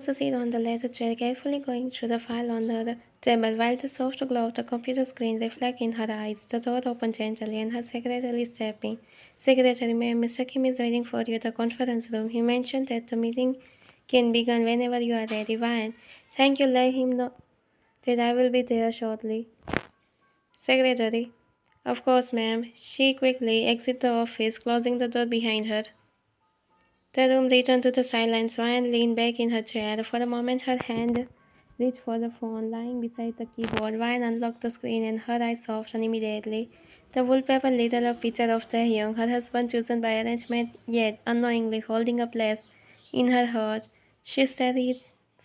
was seated on the leather chair, carefully going through the file on her table, while the soft glow of the computer screen reflected in her eyes. The door opened gently, and her secretary stepped in. Secretary, ma'am, Mr. Kim is waiting for you at the conference room. He mentioned that the meeting can begin whenever you are ready. Ryan, thank you. Let him know that I will be there shortly. Secretary, of course, ma'am. She quickly exited the office, closing the door behind her. The room returned to the silence. Ryan leaned back in her chair. For a moment, her hand reached for the phone lying beside the keyboard. Ryan unlocked the screen and her eyes softened immediately. The wallpaper lit up a picture of Taehyung, her husband chosen by arrangement, yet unknowingly holding a place in her heart. She stared his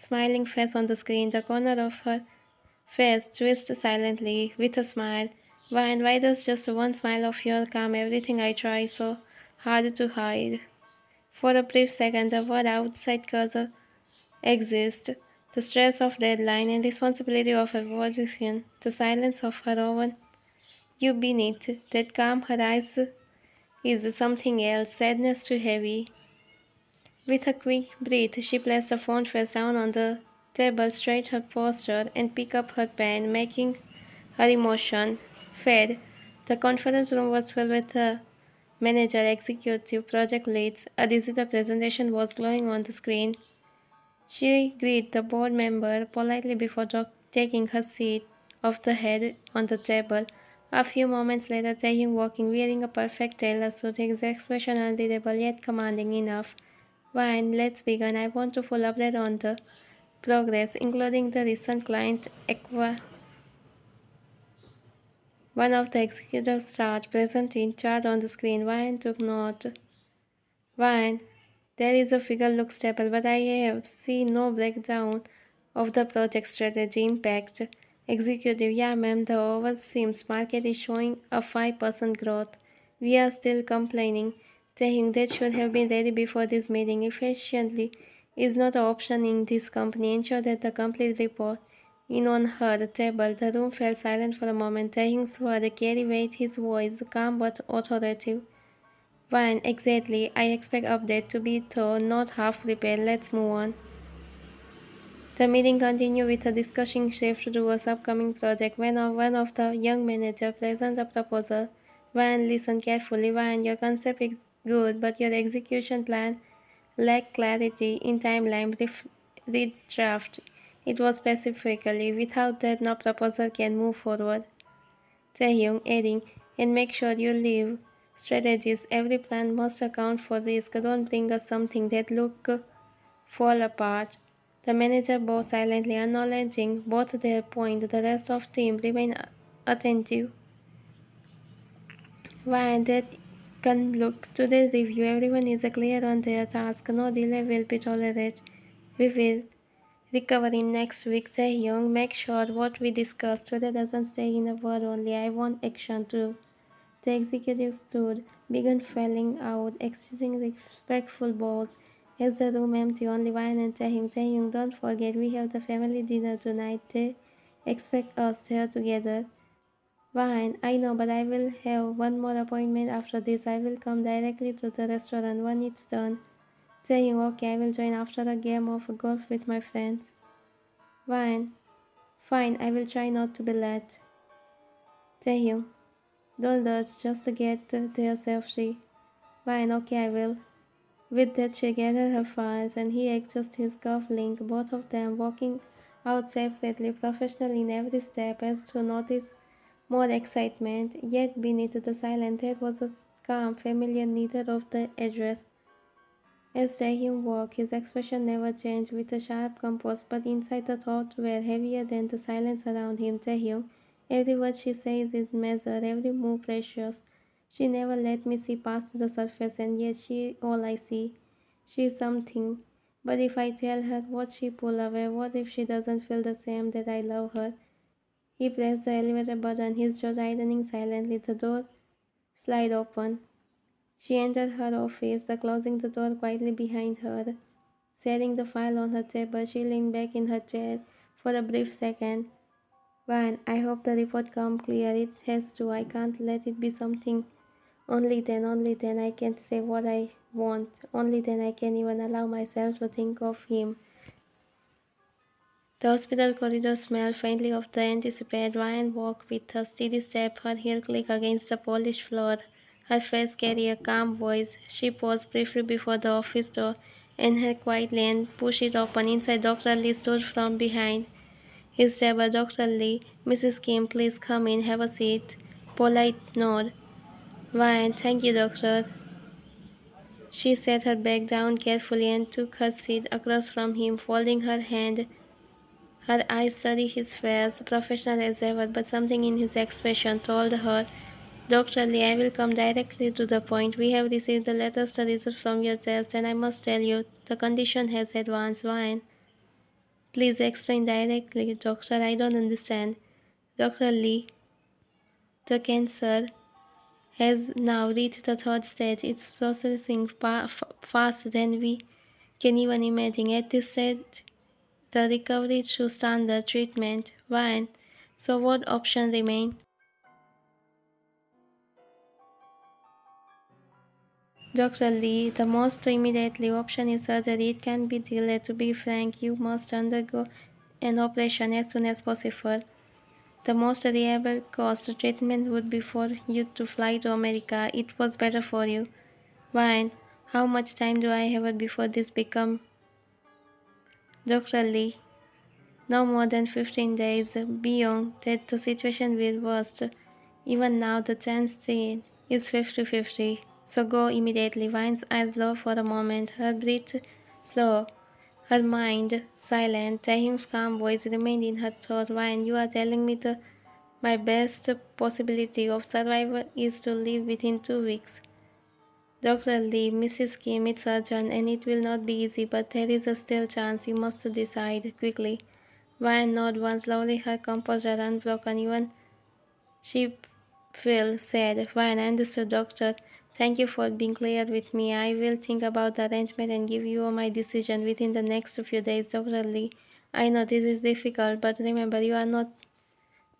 smiling face on the screen. The corner of her face twisted silently with a smile. Ryan, why does just one smile of yours calm everything I try so hard to hide? For a brief second, the word outside cursor exists. The stress of deadline and responsibility of her position, the silence of her own you beneath, that calm her eyes is something else, sadness too heavy. With a quick breath, she placed the phone face down on the table, straightened her posture, and picked up her pen, making her emotion fade. The conference room was filled with the manager, executive, project leads. A digital presentation was glowing on the screen. She greeted the board member politely before taking her seat off the head on the table. A few moments later, Taehyung walking wearing a perfect tailor suit, his expression unreadable yet commanding enough. Fine, let's begin. I want to full update on the progress, including the recent client acquisition. One of the executives started present in chart on the screen. Ryan took note. Ryan, there is a figure looks stable, but I have seen no breakdown of the project strategy impact. Executive, yeah ma'am, the overseas market is showing a 5% growth. We are still complaining, saying that should have been ready before this meeting. Efficiently is not an option in this company. Ensure that the complete report in on her table. The room fell silent for a moment. Tahing's word carried weight, his voice calm but authoritative. Fine, exactly. I expect update to be thorough, not half prepared. Let's move on. The meeting continued with a discussion shift towards upcoming project when one of the young managers presented a proposal. Ryan listened carefully. Ryan, your concept is good, but your execution plan lacked clarity in timeline. Redraft. It was specifically without that no proposal can move forward. Taehyung adding, and make sure you leave strategies. Every plan must account for risk. Don't bring us something that look fall apart. The manager bowed silently, acknowledging both their point. The rest of team remained attentive. While that can look to the review, everyone is clear on their task. No delay will be tolerated. We will recover in next week. Taehyung, make sure what we discussed today doesn't stay in a word only. I want action too. The executive stood, began filling out, exchanging respectful bows. As the room empty, only Wine and Taehyung, don't forget we have the family dinner tonight. They expect us there together. Wine, I know, but I will have one more appointment after this. I will come directly to the restaurant when it's done. Taehyung, okay, I will join after a game of golf with my friends. Wine, fine, I will try not to be late. Taehyung, don't rush, just to get there safely. Fine, okay, I will. With that, she gathered her files and he adjusted his cuff link, both of them walking out separately, professional in every step, as to notice more excitement. Yet beneath the silence, there was a calm, familiar neither of the address. As Taehyung walked, his expression never changed, with a sharp composure, but inside the thoughts were heavier than the silence around him. Taehyung, every word she says is measured, every move precious. She never let me see past the surface, and yet she all I see. She is something. But if I tell her, what she pull away? What if she doesn't feel the same that I love her? He pressed the elevator button, his jaw tightening silently. The door slid open. She entered her office, closing the door quietly behind her. Setting the file on her table, she leaned back in her chair for a brief second. Van, I hope the report comes clear. It has to. I can't let it be something. Only then I can say what I want. Only then I can even allow myself to think of him. The hospital corridor smelled faintly of the anticipated. Ryan walked with a steady step, her heel click against the polished floor. Her face carried a calm voice. She paused briefly before the office door, entered quietly and pushed it open. Inside, Dr. Lee stood from behind his table. Dr. Lee, Mrs. Kim, please come in, have a seat. Polite nod. Ryan, thank you, doctor. She set her bag down carefully and took her seat across from him, folding her hand. Her eyes studied his face, professional as ever, but something in his expression told her, Dr. Lee, I will come directly to the point. We have received the latest result from your test, and I must tell you, the condition has advanced. Wine. Please explain directly, doctor. I don't understand. Dr. Lee, the cancer has now reached the third stage. It's processing faster than we can even imagine. At this stage, the recovery through standard treatment. Wine. So what options remain? Dr. Lee, the most immediately option is surgery. It can be delayed. To be frank, you must undergo an operation as soon as possible. The most reliable cost treatment would be for you to fly to America. It was better for you. Wine, how much time do I have before this become? Dr. Lee, no more than 15 days. Beyond that, the situation will worst. Even now, the chance is 50-50. So go immediately. Vine's eyes low for a moment, her breath slow, her mind silent. Tahim's calm voice remained in her throat. Vine, you are telling me my best possibility of survival is to live within 2 weeks. Dr. Lee, Mrs. Kim, it's urgent and it will not be easy, but there is a still chance. You must decide quickly. Vine nodded once, slowly, her composure unbroken. Even she Phil said, Fine, I understood, doctor. Thank you for being clear with me. I will think about the arrangement and give you my decision within the next few days, Dr. Lee. I know this is difficult, but remember, you are not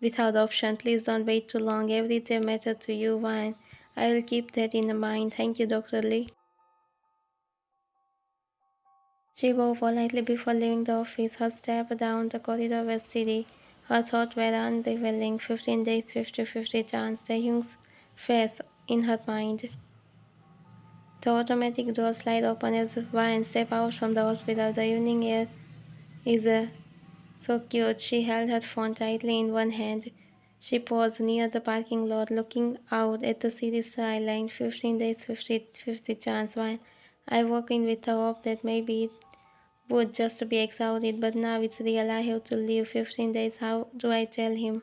without option. Please don't wait too long. Every day matters to you, Fine. I will keep that in mind. Thank you, Dr. Lee. She bowed politely before leaving the office. Her step down the corridor was steady. Her thoughts were unraveling. 15 days, 50-50 chance. The Young's face in her mind. The automatic door slid open as Ryan stepped out from the hospital. The evening air is so cute. She held her phone tightly in one hand. She paused near the parking lot, looking out at the city skyline. 15 days, 50-50 chance. Ryan, I walk in with the hope that maybe it would just be exhausted, but now it's real. I have to leave 15 days. How do I tell him?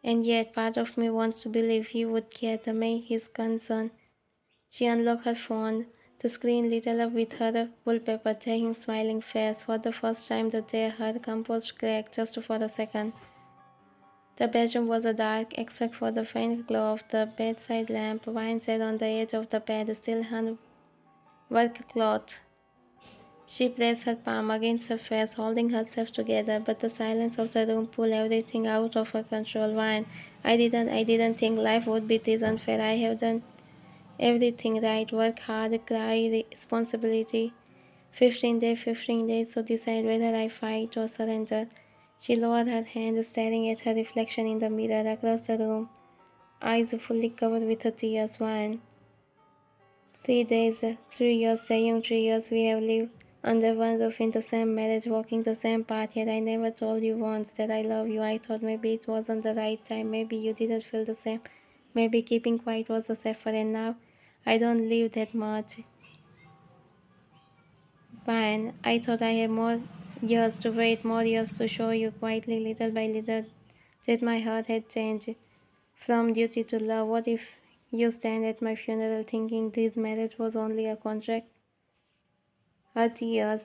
And yet, part of me wants to believe he would care the way he's concerned. She unlocked her phone. The screen lit up with her wallpaper, taking smiling face. For the first time that day, her composed cracked just for a second. The bedroom was a dark, except for the faint glow of the bedside lamp. Wine sat on the edge of the bed, still hung work cloth. She pressed her palm against her face, holding herself together, but the silence of the room pulled everything out of her control. Wine, I didn't think life would be this unfair. I have done everything right, work hard, cry, responsibility. 15 days to decide whether I fight or surrender. She lowered her hand, staring at her reflection in the mirror across the room, eyes fully covered with her tears. 3 days, 3 years, young 3 years we have lived under one roof in the same marriage, walking the same path, yet I never told you once that I love you. I thought maybe it wasn't the right time, maybe you didn't feel the same, maybe keeping quiet was a safer, and now I don't live that much. Fine, I thought I had more years to wait, more years to show you quietly, little by little, that my heart had changed from duty to love. What if you stand at my funeral thinking this marriage was only a contract? Her tears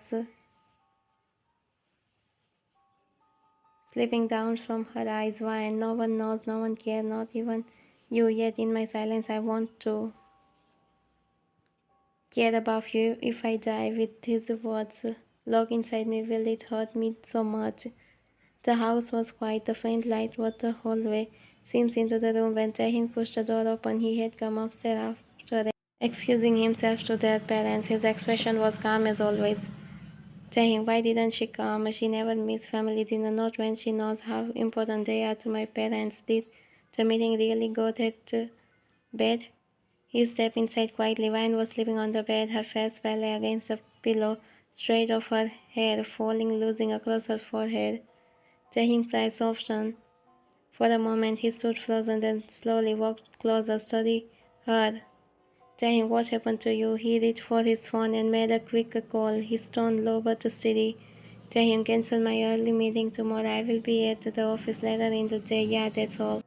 slipping down from her eyes. Why? And no one knows, no one cares, not even you. Yet in my silence, I want to care about you. If I die with his words locked inside me, will it hurt me so much? The house was quiet. The faint light was the hallway seems into the room. When Tahim pushed the door open, he had come upstairs after excusing himself to their parents. His expression was calm as always. Saying, why didn't she come? She never missed family dinner, not when she knows how important they are to my parents. Did the meeting really go that bed? He stepped inside quietly. Vine was sleeping on the bed, her face fell against the pillow, straight off her hair falling, losing across her forehead. Tahim's eyes softened. For a moment he stood frozen, then slowly walked closer, studying her. Tahim, what happened to you? He reached for his phone and made a quick call, his tone low but steady. Tahim, cancel my early meeting tomorrow. I will be at the office later in the day. Yeah, that's all.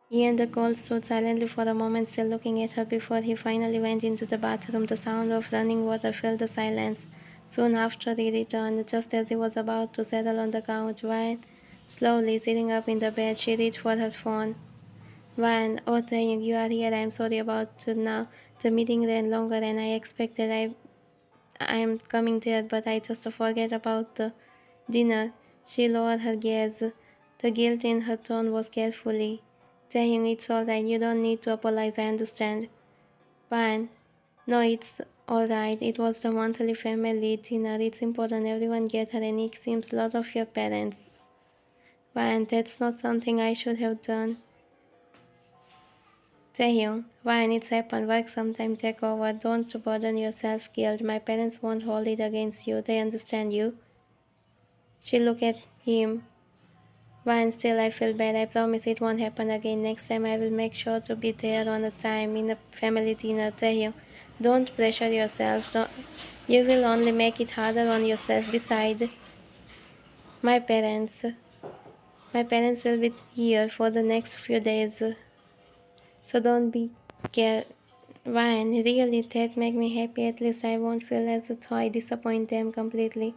He and the girl stood silently for a moment, still looking at her before he finally went into the bathroom. The sound of running water filled the silence. Soon after he returned, just as he was about to settle on the couch, Ryan, slowly sitting up in the bed, she reached for her phone. Ryan, oh Taeyong, you are here. I'm sorry about now. The meeting ran longer than I expected. I am coming there, but I just forget about the dinner. She lowered her gaze. The guilt in her tone was carefully. Taeyong, it's alright. You don't need to apologize. I understand. Ryan, no, it's alright. It was the monthly family dinner. It's important everyone get her, and it seems a lot of your parents. Ryan, that's not something I should have done. Taehyung, Ryan, it's happened. Work sometime take over. Don't burden yourself guilt. My parents won't hold it against you. They understand you. She looked at him. Ryan, still I feel bad. I promise it won't happen again. Next time I will make sure to be there on a time in a family dinner. Taehyung, don't pressure yourself. You will only make it harder on yourself. Besides, my parents, my parents will be here for the next few days. So don't be care. Ryan, really, that make me happy. At least I won't feel as though I disappoint them completely.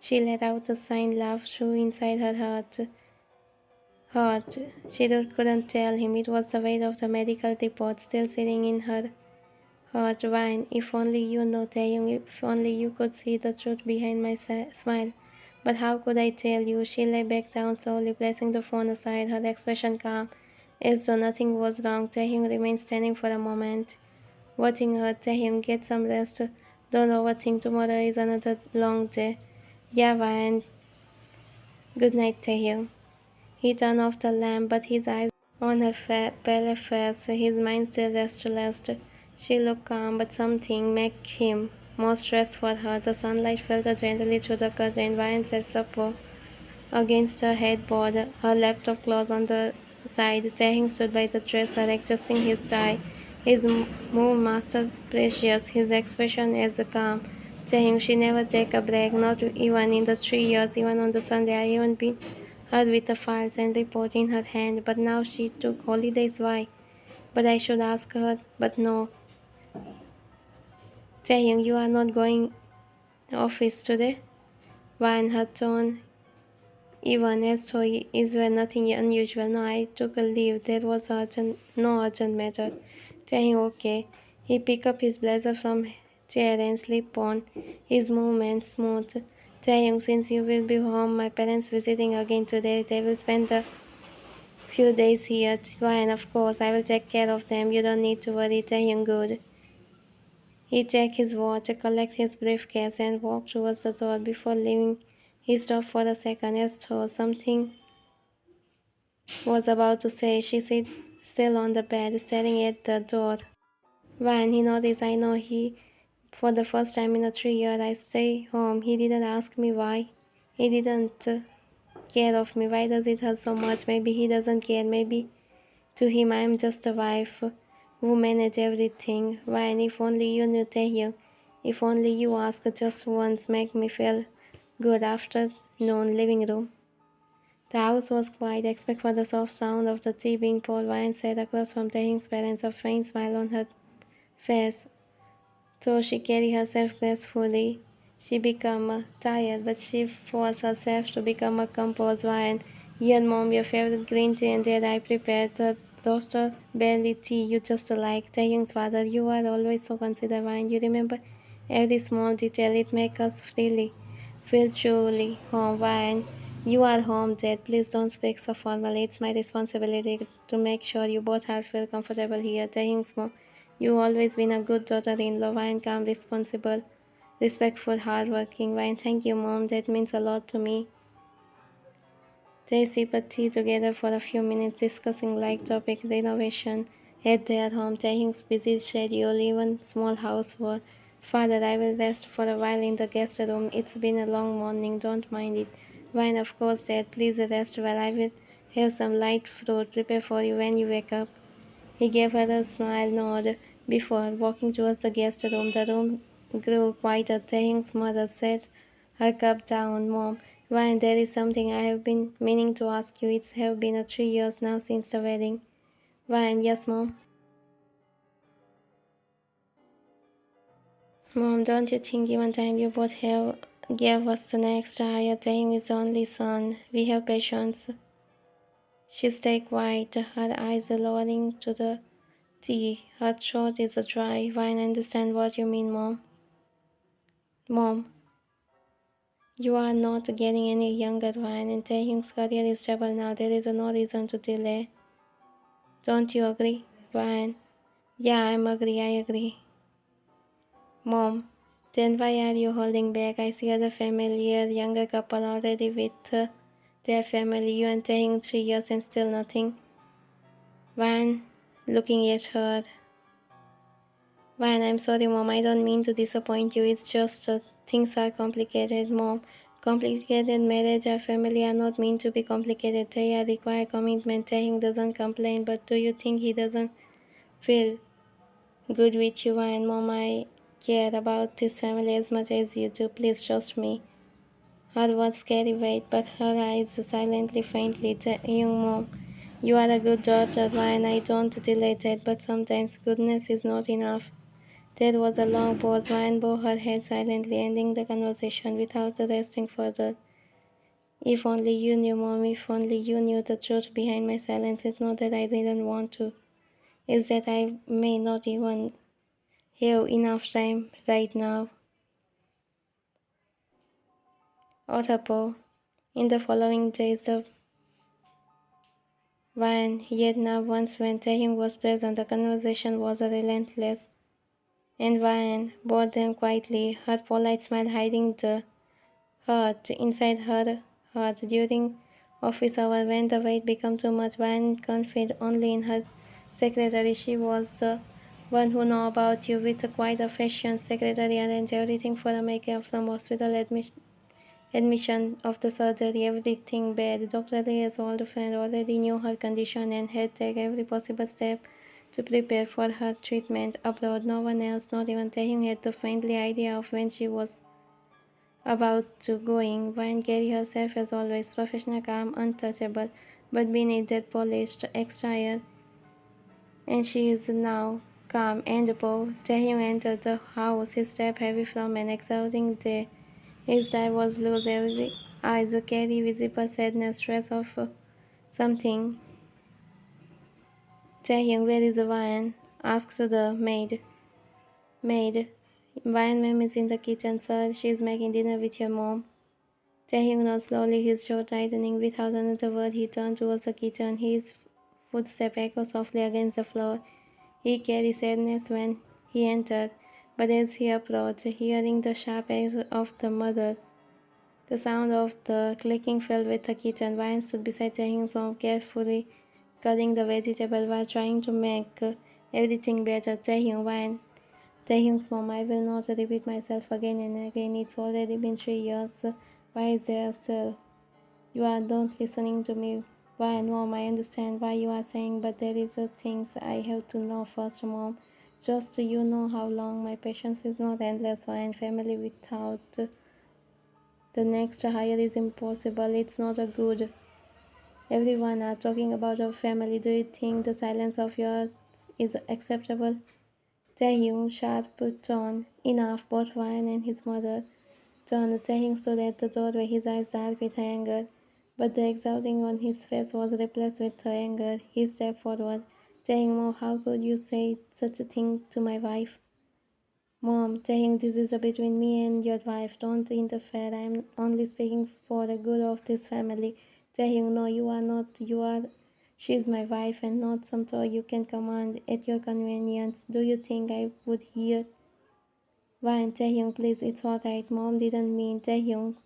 She let out a sigh, laugh through inside her heart. She couldn't tell him it was the weight of the medical report still sitting in her heart. Ryan, if only you know, Taeyong, if only you could see the truth behind my smile. But how could I tell you? She lay back down slowly, placing the phone aside, her expression calm, as though nothing was wrong. Taehyung remained standing for a moment, watching her. Taehyung, get some rest. Don't overthink. Tomorrow is another long day. Yeah, Ryan. Good night, Taehyung. He turned off the lamp, but his eyes on her pale face, his mind still restless. She looked calm, but something made him more stressed for her. The sunlight filtered gently through the curtain. Ryan sat up against her headboard, her laptop closed on the side. Taehyung stood by the dresser, adjusting his tie. His move master precious, his expression as calm. Taehyung, she never take a break, not even in the 3 years, even on the Sunday. I even been her with the files and report in her hand, but now she took holidays. Why? But I should ask her, but no. Taehyung, you are not going office today? Why in her tone even as though is were nothing unusual. No, I took a leave. There was no urgent matter. Saying okay, he picked up his blazer from chair and slipped on, his movements smooth. Taeyong, since you will be home, my parents visiting again today. They will spend a few days here. Fine, of course, I will take care of them. You don't need to worry. Taeyong, good. He checked his watch, collected his briefcase, and walked towards the door. Before leaving, he stopped for a second as though something was about to say. She sat still on the bed, staring at the door. When he noticed, I know he, for the first time in a 3 year, I stay home. He didn't ask me why. He didn't care of me. Why does it hurt so much? Maybe he doesn't care. Maybe to him I am just a wife who manage everything. Why? If only you knew Taehyung. If only you asked just once, make me feel good. Afternoon living room. The house was quiet, except for the soft sound of the tea being poured. Ryan sat across from Taehyung's parents, a faint smile on her face. So she carried herself gracefully. She became tired, but she forced herself to become a composed. Ryan, here, mom, your favorite green tea, and dad, I prepared the roasted barley tea you just like. Taehyung's father, you are always so considerate. Ryan, you remember every small detail. It makes us freely feel truly home. Ryan, you are home, Dad. Please don't speak so formally. It's my responsibility to make sure you both have feel comfortable here. Taehyung's mom, you always been a good daughter-in-law and calm, responsible respectful, hardworking. Why, thank you, Mom. That means a lot to me. They sip a tea together for a few minutes, discussing like topic renovation at their home, Tahing's busy schedule, even small housework. Father, I will rest for a while in the guest room. It's been a long morning, don't mind it. Wine, of course, Dad, please rest while I will have some light fruit prepared for you when you wake up. He gave her a smile nod before walking towards the guest room. The room grew quieter. Tahing's mother set her cup down. Mom, why, there is something I have been meaning to ask you. It's have been 3 years now since the wedding. Why, yes, Mom. Mom, don't you think even time you both have gave us the next higher Tahing is the only son. We have patience. She stayed quiet, her eyes lowering to the tea. Her throat is dry. Why, I understand what you mean, Mom. Mom, you are not getting any younger, Ryan, and Taehyung's career is stable now. There is no reason to delay. Don't you agree, Ryan? Yeah, I agree. Mom, then why are you holding back? I see other familiar younger couple already with their family. You and Taehyung 3 years and still nothing. Ryan, looking at her. Ryan, I'm sorry, Mom. I don't mean to disappoint you. It's just things are complicated, Mom. Complicated marriage or family are not meant to be complicated. They are require commitment. Taehyung doesn't complain, but do you think he doesn't feel good with you? And Mom, I care about this family as much as you do. Please trust me. Her words carry weight, but her eyes silently, faintly. Taehyung, Mom, you are a good daughter, Ryan. I don't delay that, but sometimes goodness is not enough. There was a long pause. Ryan bowed her head silently, ending the conversation without resting further. If only you knew, Mom, if only you knew the truth behind my silence. It's not that I didn't want to. It's that I may not even have enough time right now. Otherpo, in the following days, the wine, yet now once when Taehyung was present, the conversation was relentless. And Ryan bowed them quietly, her polite smile hiding the hurt inside her heart. During office hour, when the weight became too much, Van confided only in her secretary. She was the one who know about you. With a quite affection, secretary arranged everything for a makeup from hospital admission of the surgery, everything bad. Dr. Lee's old friend already knew her condition and had taken every possible step to prepare for her treatment abroad. No one else, not even Taehyung, had the faintly idea of when she was about to going. Wine carried herself as always, professional, calm, untouchable, but beneath that polished exterior, and she is now calm and bold. Taehyung entered the house, his step heavy from an exhausting day. His tie was loose, every eyes carry visible sadness, stress of something. Taehyung, where is the wine? Asked the maid. Maid, wine ma'am is in the kitchen, sir. She is making dinner with your mom. Taehyung nodded slowly, his jaw tightening. Without another word, he turned towards the kitchen. His footsteps echoed softly against the floor. He carried sadness when he entered, but as he approached, hearing the sharp edge of the mother, the sound of the clicking filled with the kitchen. Ryan stood beside Taehyung's mom, carefully cutting the vegetable while trying to make everything better. Taehyung, Ryan. Taehyung's mom, I will not repeat myself again and again. It's already been 3 years. Why is there still? You are not listening to me. Why, Mom, I understand why you are saying, but there is a things I have to know first, Mom. Just you know how long my patience is not endless. Why, and family without the next hire is impossible. It's not a good. Everyone are talking about our family. Do you think the silence of yours is acceptable? Taehyung, sharp tone. Enough. Both Ryan and his mother turned. Taehyung stood at the doorway, his eyes dark with anger. But the exulting on his face was replaced with anger. He stepped forward. Taehyung, Mom, how could you say such a thing to my wife? Mom, Taehyung, this is between me and your wife. Don't interfere. I am only speaking for the good of this family. Taehyung, no, you are not. You are. She is my wife and not some toy you can command at your convenience. Do you think I would hear Wine, Taehyung, please, it's alright. Mom didn't mean Taehyung.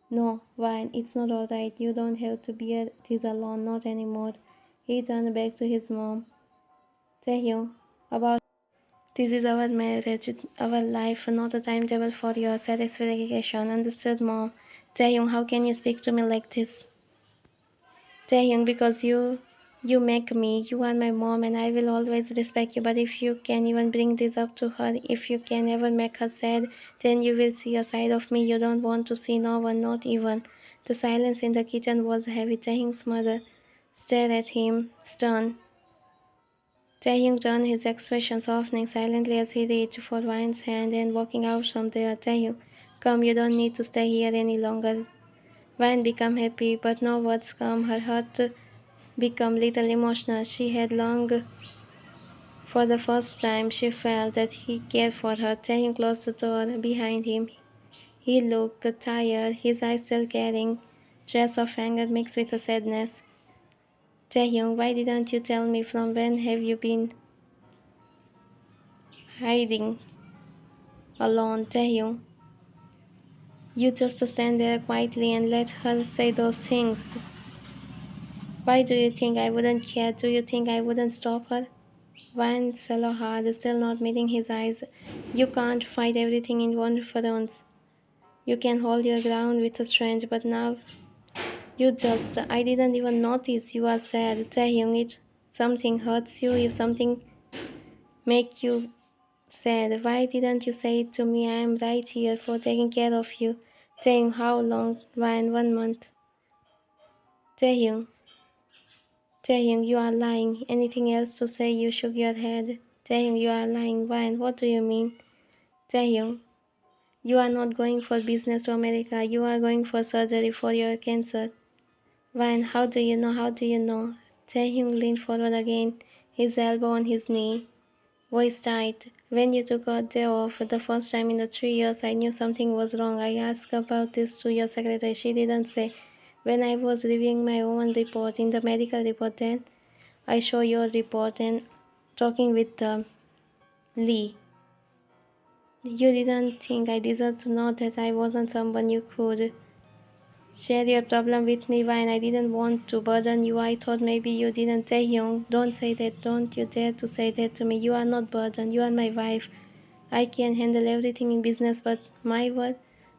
No, Wine, it's not alright. You don't have to bear this alone, not anymore. He turned back to his mom. Taehyung, about this is our marriage, our life, not a timetable for your satisfaction. Understood, Mom? Taehyung, how can you speak to me like this? Taehyung, because you make me. You are my mom and I will always respect you. But if you can even bring this up to her, if you can ever make her sad, then you will see a side of me you don't want to see, no one, not even. The silence in the kitchen was heavy. Taehyung's mother stared at him, stunned. Taehyung turned, his expression softening silently as he reached for Ryan's hand and walking out from there. Taehyung, come, you don't need to stay here any longer. Ryan became happy, but no words come. Her heart become little emotional. She had longed for the first time. She felt that he cared for her. Taehyung closed the door behind him. He looked tired, his eyes still carrying traces of anger mixed with a sadness. Taehyung, why didn't you tell me? From when have you been hiding alone? Taehyung, you just stand there quietly and let her say those things. Why do you think I wouldn't care? Do you think I wouldn't stop her? Van swallowed hard, still not meeting his eyes. You can't fight everything in one front. You can hold your ground with a strength, but now you just. I didn't even notice you are sad. Taehyung, it something hurts you, if something make you sad. Why didn't you say it to me? I am right here for taking care of you. Taehyung, how long? Van, 1 month. Taehyung, Taehyung, you are lying. Anything else to say? You shook your head. Taehyung, you are lying. Van, what do you mean? Taehyung, you are not going for business to America. You are going for surgery for your cancer. Van, how do you know? How do you know? Taehyung leaned forward again, his elbow on his knee, voice tight. When you took a day off the first time in the 3 years, I knew something was wrong. I asked about this to your secretary. She didn't say. When I was reviewing my own report, in the medical report, then I show your report and talking with Lee. You didn't think I deserved to know that I wasn't someone you could share your problem with me when I didn't want to burden you. I thought maybe you didn't. Taehyung, don't say that. Don't you dare to say that to me. You are not burden. You are my wife. I can handle everything in business but my word.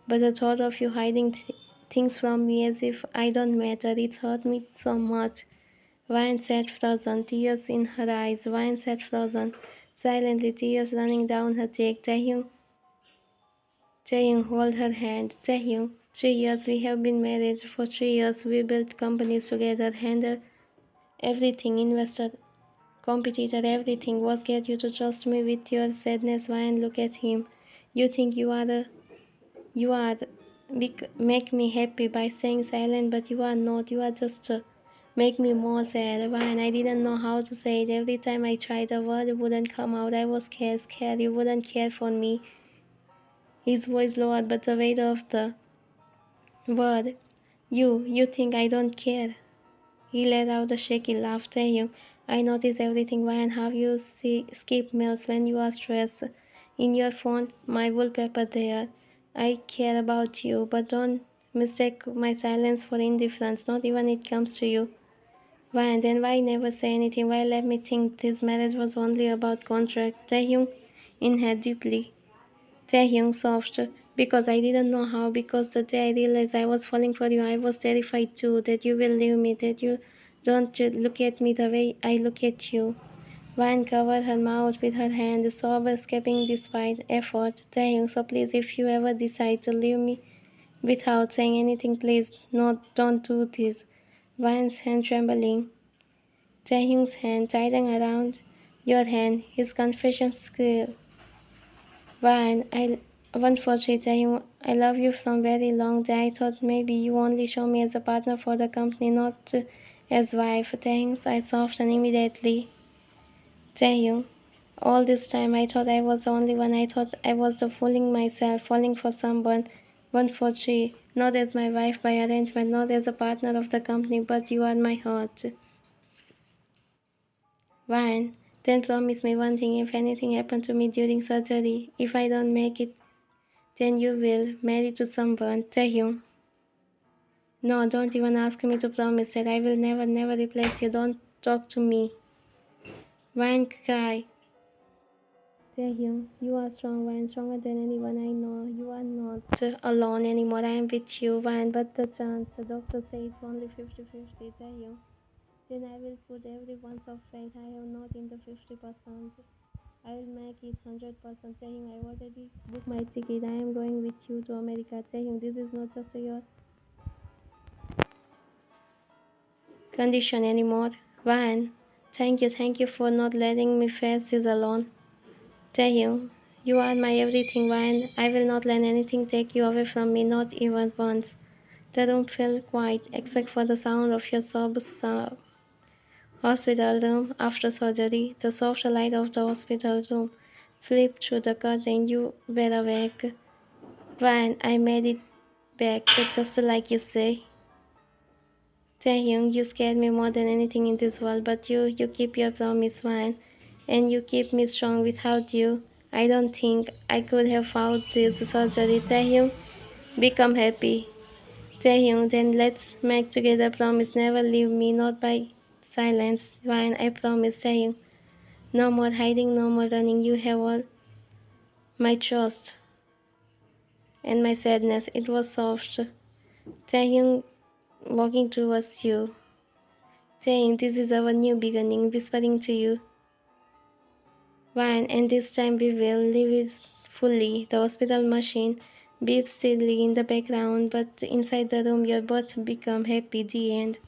But the thought of you hiding things from me as if I don't matter, it hurt me so much. Ryan sat frozen, tears in her eyes. Ryan sat frozen, silently, tears running down her cheek. Taehyung, hold her hand. Taehyung, 3 years we have been married. For 3 years we built companies together, handled everything, invested, competed, everything. Was get you to trust me with your sadness? Ryan, look at him. You think you are, make me happy by staying silent, but you are not. You are just make me more sad. Ryan, I didn't know how to say it. Every time I tried, the word wouldn't come out. I was scared you wouldn't care for me. His voice lowered, but the weight of the word, you think I don't care? He let out a shaky laugh. Taehyung, I notice everything. Why and how you skip meals when you are stressed. In your phone, my wallpaper there. I care about you, but don't mistake my silence for indifference, not even it comes to you. Why and then why never say anything? Why let me think this marriage was only about contract? Taehyung inhaled deeply. Taehyung soft, because I didn't know how, because the day I realized I was falling for you, I was terrified too, that you will leave me, that you don't look at me the way I look at you. Vine covered her mouth with her hand, sob escaping despite effort. Taehyung, so please, if you ever decide to leave me without saying anything, please, don't do this. Vine's hand trembling. Taehyung's hand tightened around your hand, his confession scream. Ryan, I once fortunate I love you from very long day. I thought maybe you only show me as a partner for the company, not as wife. Thanks, I softened immediately. Taehyung, all this time I thought I was the only one. I thought I was the fooling myself, falling for someone. 143, not as my wife by arrangement, not as a partner of the company, but you are my heart. Ryan, Then promise me one thing, if anything happened to me during surgery, if I don't make it, then you will marry to someone. Taehyung. No, don't even ask me to promise that I will never, never replace you. Don't talk to me. Wine cry. Taehyung, you are strong, Wine, stronger than anyone I know. You are not alone anymore. I am with you, Wine, but the chance, the doctor says it's only 50-50. Taehyung. Then I will put every ounce of faith I have not in the 50%. I will make it 100%. Saying I already booked my ticket. I am going with you to America. Saying this is not just your condition anymore. Van, thank you for not letting me face this alone. Taehyung, you are my everything, Van. I will not let anything take you away from me, not even once. The room felt quiet, except for the sound of your sobs. Hospital room after surgery. The soft light of the hospital room flipped through the curtain. You were awake. Van, I made it back, just like you say. Taehyung, you scared me more than anything in this world, but you keep your promise, Van, and you keep me strong. Without you, I don't think I could have fought this surgery. Taehyung, become happy. Taehyung, then let's make together promise. Never leave me, not by silence. Van, I promise. Taehyung, no more hiding, no more running. You have all my trust and my sadness. It was soft. Taehyung walking towards you, saying, this is our new beginning, whispering to you, Van, and this time we will live it fully. The hospital machine beeps steadily in the background, but inside the room, your both become happy. The end.